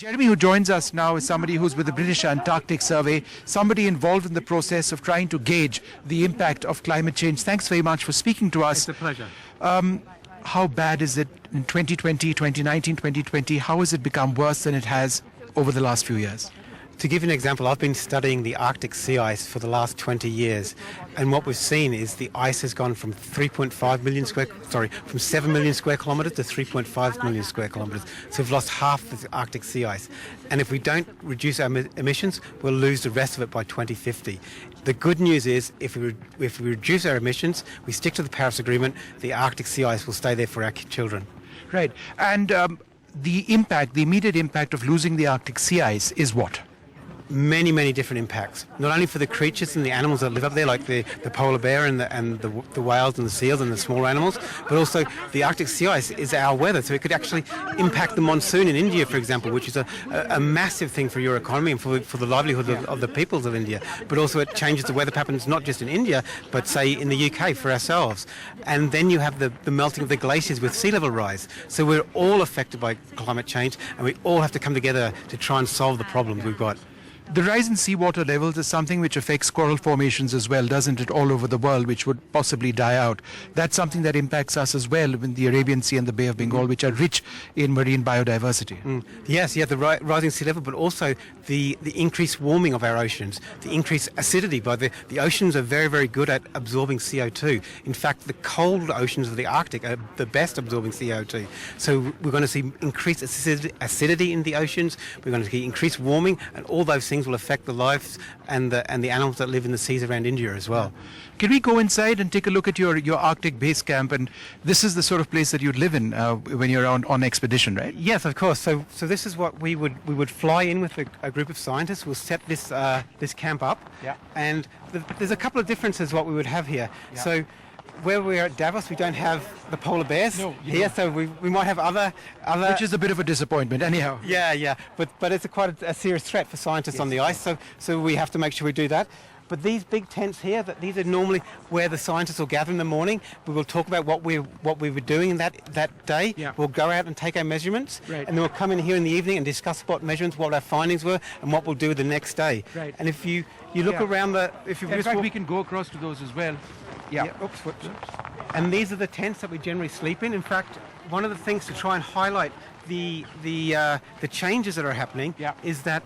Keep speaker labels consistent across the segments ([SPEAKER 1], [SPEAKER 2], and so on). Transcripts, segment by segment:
[SPEAKER 1] Jeremy, who joins us now, is somebody who's with the British Antarctic Survey, somebody involved in the process of trying to gauge the impact of climate change. Thanks very much for speaking to us.
[SPEAKER 2] It's a pleasure.
[SPEAKER 1] How bad is it in 2020, 2019, 2020? How has it become worse than it has over the last few years?
[SPEAKER 2] To give you an example, I've been studying the Arctic sea ice for the last 20 years, and what we've seen is the ice has gone from 7 million square kilometres to 3.5 million square kilometres. So we've lost half the Arctic sea ice, and if we don't reduce our emissions, we'll lose the rest of it by 2050. The good news is, if we reduce our emissions, we stick to the Paris Agreement, the Arctic sea ice will stay there for our children.
[SPEAKER 1] Right, and the immediate impact of losing the Arctic sea ice is what?
[SPEAKER 2] Many different impacts, not only for the creatures and the animals that live up there, like the polar bear and the whales and the seals and the smaller animals, but also the Arctic sea ice is our weather, so it could actually impact the monsoon in India, for example, which is a massive thing for your economy and for the livelihood of the peoples of India. But also it changes the weather patterns not just in India, but say in the UK for ourselves. And then you have the melting of the glaciers with sea level rise. So we're all affected by climate change, and we all have to come together to try and solve the problems we've got.
[SPEAKER 1] The rise in seawater levels is something which affects coral formations as well, doesn't it, all over the world, which would possibly die out. That's something that impacts us as well in the Arabian Sea and the Bay of Bengal, which are rich in marine biodiversity.
[SPEAKER 2] Yes, the rising sea level, but also the increased warming of our oceans, the increased acidity. The oceans are very good at absorbing CO2. In fact, the cold oceans of the Arctic are the best absorbing CO2. So we're going to see increased acidity in the oceans, we're going to see increased warming, and all those things will affect the lives and the animals that live in the seas around India as well.
[SPEAKER 1] Can we go inside and take a look at your Arctic base camp? And this is the sort of place that you'd live in when you're on expedition, right?
[SPEAKER 2] Yes, of course. So this is what we would fly in with a group of scientists. We'll set this camp up, and there's a couple of differences what we would have here. Yeah. So where we're at Davos, we don't have the polar bears here, so we might have other...
[SPEAKER 1] Which is a bit of a disappointment, anyhow.
[SPEAKER 2] Yeah, but it's quite a serious threat for scientists on the ice, so we have to make sure we do that. But these big tents here, these are normally where the scientists will gather in the morning. We will talk about what we were doing that day. Yeah. We'll go out and take our measurements, and then we'll come in here in the evening and discuss what our findings were and what we'll do the next day. Right. And if you look around
[SPEAKER 1] in fact, we can go across to those as well.
[SPEAKER 2] Yeah. Oops. And these are the tents that we generally sleep in. In fact, one of the things to try and highlight the changes that are happening is that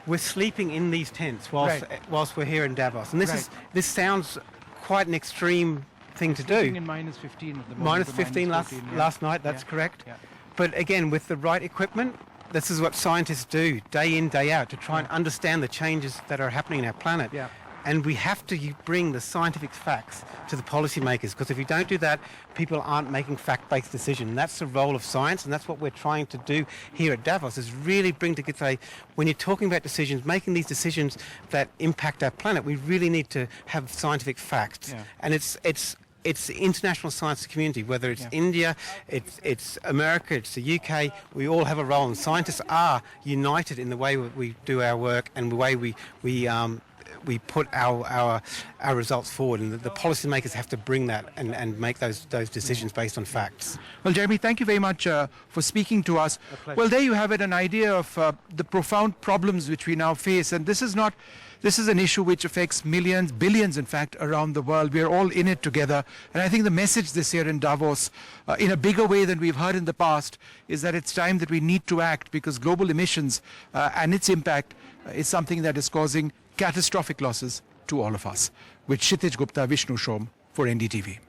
[SPEAKER 2] we're sleeping in these tents whilst we're here in Davos. And this sounds quite an extreme thing to do.
[SPEAKER 1] In minus 15 at the moment.
[SPEAKER 2] -15 last night, that's correct. Yeah. But again, with the right equipment, this is what scientists do day in, day out to try and understand the changes that are happening in our planet. Yeah. And we have to bring the scientific facts to the policymakers, because if you don't do that, people aren't making fact-based decisions. And that's the role of science, and that's what we're trying to do here at Davos, is really bring together, when you're talking about decisions, making these decisions that impact our planet, we really need to have scientific facts. Yeah. And it's the international science community, whether it's India, it's America, it's the UK, we all have a role, and scientists are united in the way we do our work and the way we put our results forward, and the policymakers have to bring that and make those decisions based on facts.
[SPEAKER 1] Well, Jeremy, thank you very much for speaking to us. Well, there you have it, an idea of the profound problems which we now face, and this is an issue which affects millions, billions in fact, around the world. We are all in it together, and I think the message this year in Davos, in a bigger way than we've heard in the past, is that it's time that we need to act, because global emissions and its impact is something that is causing catastrophic losses to all of us. With Kshitij Gupta, Vishnu Shom for NDTV.